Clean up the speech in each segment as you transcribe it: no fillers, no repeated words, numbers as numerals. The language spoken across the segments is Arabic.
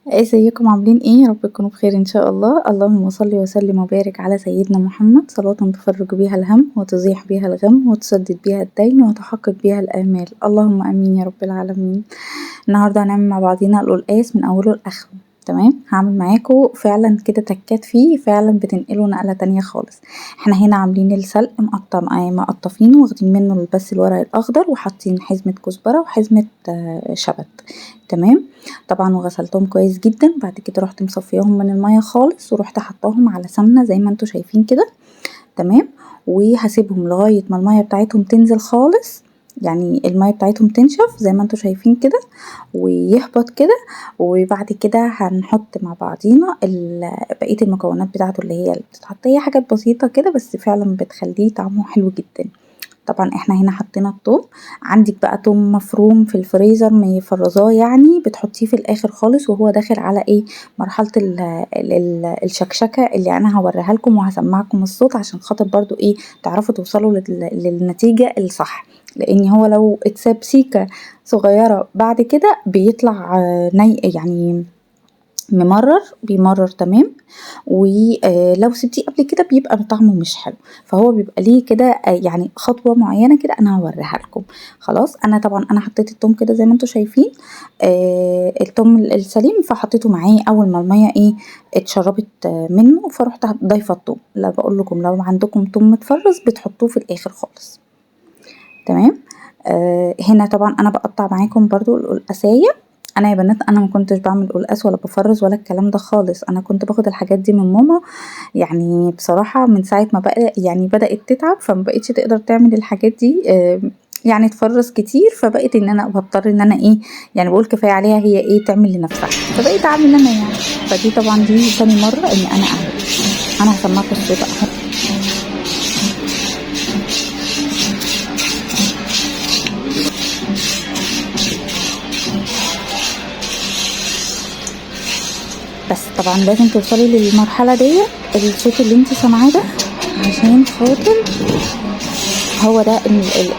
ازيكم عاملين ايه؟ يا رب تكونوا بخير ان شاء الله. اللهم صل وسلم وبارك على سيدنا محمد، صلاة تفرج بها الهم وتزيح بها الغم وتسدد بها الدين وتحقق بها الآمال، اللهم امين يا رب العالمين. النهارده هنعمل مع بعضينا القلقاس من اوله لاخره. تمام، هعمل معاكم فعلا كده تكات فيه فعلا بتنقله نقلة تانية خالص. احنا هنا عاملين السلق مقطفينه، واخدين منه بس الورق الاخضر، وحاطين حزمة كزبرة وحزمة شبت. تمام. طبعا وغسلتهم كويس جدا، بعد كده رحت مصفياهم من المية خالص، ورحت حطاهم على سمنة زي ما انتوا شايفين كده. تمام. وهسيبهم لغاية ما المية بتاعتهم تنزل خالص، يعني المية بتاعتهم تنشف زي ما انتوا شايفين كده ويهبط كده. وبعد كده هنحط مع بعضينا بقية المكونات بتاعته اللي هي اللي بتتحط، هي حاجات بسيطة كده بس فعلا بتخليه طعمه حلو جدا. طبعا احنا هنا حطينا التوم. عندك بقى توم مفروم في الفريزر مفرزاه، يعني بتحطيه في الاخر خالص وهو داخل على ايه، مرحلة الشكشكة اللي انا هوريها لكم وهسمعكم الصوت عشان خاطر برضو ايه تعرفوا توصلوا للنتيجة الصح. لان هو لو اتساب سيكة صغيرة بعد كده بيطلع ني يعني بيمرر. تمام. ولو سبتيه قبل كده بيبقى طعمه مش حلو، فهو بيبقى ليه كده يعني خطوة معينة كده انا هوريها لكم. خلاص، انا طبعا انا حطيت التوم كده زي ما انتوا شايفين، التوم السليم، فحطيته معاه اول ما المية ايه اتشربت منه، فرحت ضايفة التوم. لا بقول لكم لو عندكم توم متفرز بتحطوه في الاخر خالص. تمام. هنا طبعا انا بقطع معاكم برضو القلقاسية. انا يا بنات انا ما كنتش بعمل قلقاس ولا بفرز ولا الكلام ده خالص، انا كنت باخد الحاجات دي من ماما. يعني بصراحة من ساعة ما بقى يعني بدأت تتعب فما بقتش تقدر تعمل الحاجات دي، يعني تفرز كتير، فبقيت ان انا بضطر ان انا ايه، يعني بقول كفاية عليها هي ايه تعمل لنفسها، فبقيت اعمل انا يعني. فدي طبعا دي تاني مرة ان انا اعمل. انا هسمعكم الصوت اهو. بس طبعا لازم توصلي للمرحلة دي، الصوت اللي انت سامعاه ده، عشان خاطر هو ده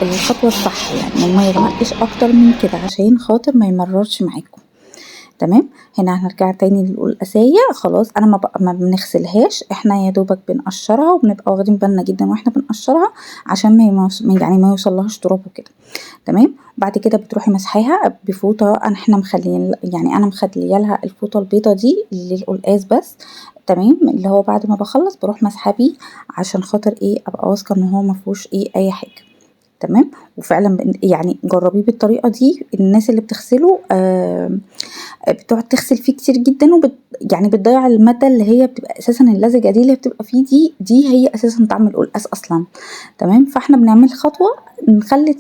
الخطوة الصح، يعني ما يغمقش اكتر من كده عشان خاطر ما يمررش معاكم. تمام. هنا هنرجع تاني للقلقاسية. خلاص انا ما بنغسلهاش، احنا يا دوبك بنقشرها وبنبقى واخدين بالنا جدا واحنا بنقشرها عشان يعني ما يوصلهاش تراب وكده. تمام. بعد كده بتروحي مسحاها بفوطة، احنا مخليين يعني انا مخليه لها الفوطة البيضة دي للقلقاس بس. تمام، اللي هو بعد ما بخلص بروح مسحه بيه عشان خاطر ايه ابقى واثقة ان هو مفهوش ايه اي حاجة. تمام. وفعلا يعني جربيه بالطريقة دي، الناس اللي بتغسله بتقعد تغسل فيه كتير جدا يعني بتضيع المادة اللي هي بتبقى اساسا اللزجة دي اللي بتبقى فيه، دي هي اساسا طعم القلقاس اصلا. تمام. فاحنا بنعمل خطوة نخلي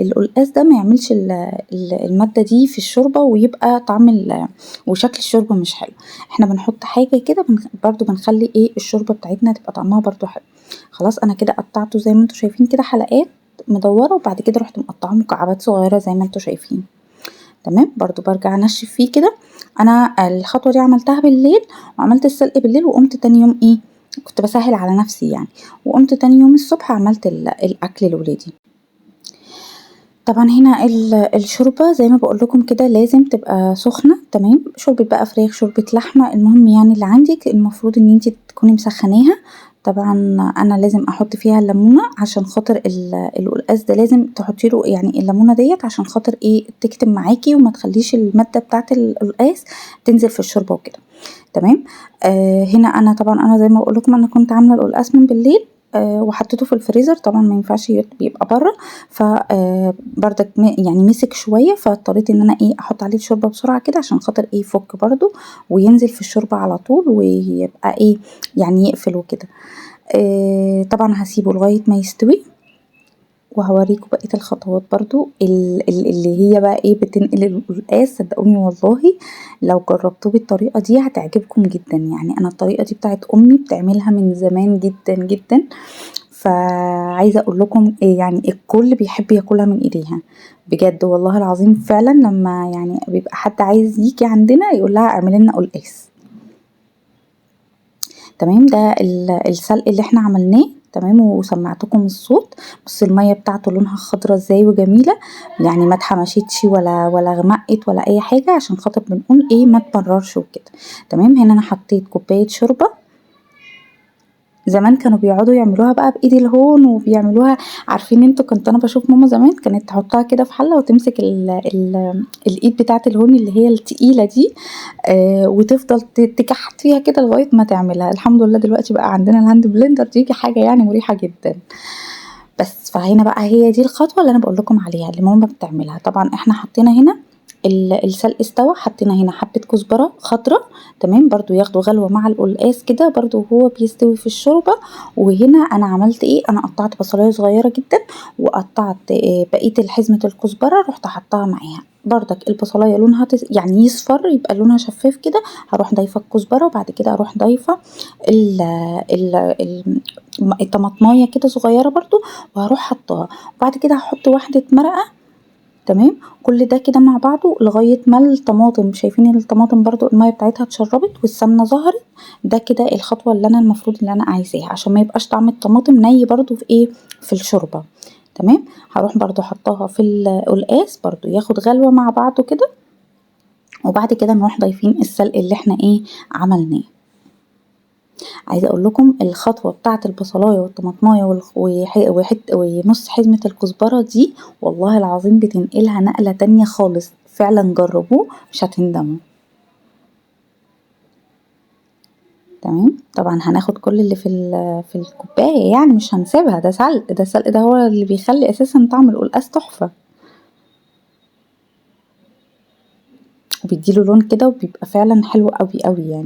القلقاس ده ما يعملش المادة دي في الشوربة ويبقى طعم وشكل الشوربة مش حلو. احنا بنحط حاجة كده برضو بنخلي ايه الشوربة بتاعتنا تبقى طعمها برضو حلو. خلاص انا كده قطعته زي ما انتوا شايفين كده حلقات مدورة، وبعد كده رحت مقطعه مكعبات صغيرة زي ما انتوا شايفين. تمام. برضو برجع انشف فيه كده. انا الخطوة دي عملتها بالليل، وعملت السلق بالليل، وقمت تاني يوم ايه كنت بسهل على نفسي يعني، وقمت تاني يوم الصبح عملت الاكل لولادي. طبعا هنا الشوربة زي ما بقول لكم كده لازم تبقى سخنة. تمام. شوربة بقى فراخ، شوربة لحمة، المهم يعني اللي عندك المفروض ان انت تكوني مسخناها. طبعا انا لازم احط فيها الليمونة عشان خاطر القلقاس ده لازم تحطي له يعني الليمونة ديت عشان خاطر ايه تكتم معاكي وما تخليش المادة بتاعة القلقاس تنزل في الشوربة وكده. تمام. هنا انا طبعا انا زي ما بقول لكم انا كنت عاملة القلقاس من بالليل، وحطيته في الفريزر، طبعا ما ينفعش بيبقى بره. ف بردك يعني مسك شويه، فاضطريت ان انا ايه احط عليه الشوربه بسرعه كده عشان خاطر ايه يفك برده وينزل في الشوربه على طول ويبقى ايه يعني يقفل وكده. طبعا هسيبه لغايه ما يستوي، وهوريكم بقية الخطوات برضو اللي هي بقى ايه بتنقل القلقاس. صدقوني والله لو جربتوه بالطريقة دي هتعجبكم جدا، يعني انا الطريقة دي بتاعت امي بتعملها من زمان جدا جدا، فعايزة اقول لكم إيه يعني الكل بيحب ياكلها من ايديها بجد والله العظيم. فعلا لما يعني بيبقى حد عايز يجي عندنا يقول لها اعملي لنا قلقاس. تمام. ده السلق اللي احنا عملناه. تمام، وسمعتكم الصوت. بص الميه بتاعته لونها خضرا ازاي وجميله، يعني ما اتحمشتش ولا غمقت ولا اي حاجه، عشان خاطر بنقول ايه ما تمررش وكده. تمام، هنا انا حطيت كوبايه شوربه. زمان كانوا بيقعدوا يعملوها بقى بايد الهون وبيعملوها، عارفين انتوا، كنت انا بشوف ماما زمان كانت تحطها كده في حله وتمسك ال الايد بتاعه الهون اللي هي التقيله دي، وتفضل تكحت فيها كده لغايه ما تعملها. الحمد لله دلوقتي بقى عندنا الهاند بلندر دي حاجه يعني مريحه جدا. بس فهنا بقى هي دي الخطوه اللي انا بقول لكم عليها اللي ماما بتعملها. طبعا احنا حطينا هنا السلق استوى، حطينا هنا حبة كزبرة خضرة. تمام، برضو ياخدوا غلوة مع القلقاس كده برضو وهو بيستوي في الشوربة. وهنا انا عملت ايه، انا قطعت بصلاية صغيرة جدا، وقطعت بقية حزمة الكزبرة رحت حطها معاها. برضك البصلايه لونها يعني يصفر يبقى لونها شفاف كده، هروح ضايفه الكزبره، وبعد كده اروح ضايفه ال ال ال الطماطمايه كده صغيره برضو، وهروح حطاها. وبعد كده هحط واحده مرقه. تمام، كل ده كده مع بعضه لغايه ما الطماطم، شايفين الطماطم برضو الميه بتاعتها اتشربت والسمنه ظهرت. ده كده الخطوه اللي انا المفروض اللي انا عايزاها، عشان ما يبقاش طعم الطماطم ني برضو في ايه، في الشوربه. تمام، هروح برضو حطاها في القلقاس برضو ياخد غلوه مع بعضه كده، وبعد كده نروح ضايفين السلق اللي احنا ايه عملناه. عايزه اقول لكم الخطوه بتاعه البصلايه والطماطمايه ونص حزمه الكزبره دي، والله العظيم بتنقلها نقله تانية خالص. فعلا جربوه مش هتندموا. تمام، طبعا هناخد كل اللي في الكوبايه، يعني مش هنسيبها، ده سلق، ده السلق ده هو اللي بيخلي اساسا طعم القلقاس تحفه، وبيديله لون كده وبيبقى فعلا حلو قوي قوي يعني.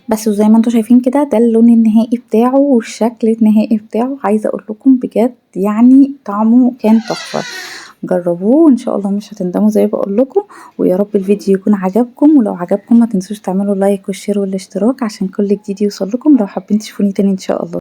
بس وزي ما انتوا شايفين كده ده اللون النهائي بتاعه والشكل النهائي بتاعه. عايزه اقول لكم بجد يعني طعمه كان تحفه. جربوه وان شاء الله مش هتندموا زي بقول لكم. ويا رب الفيديو يكون عجبكم، ولو عجبكم ما تنسوش تعملوا لايك والشير والاشتراك عشان كل جديد يوصل لكم. لو حابين تشوفوني تاني ان شاء الله.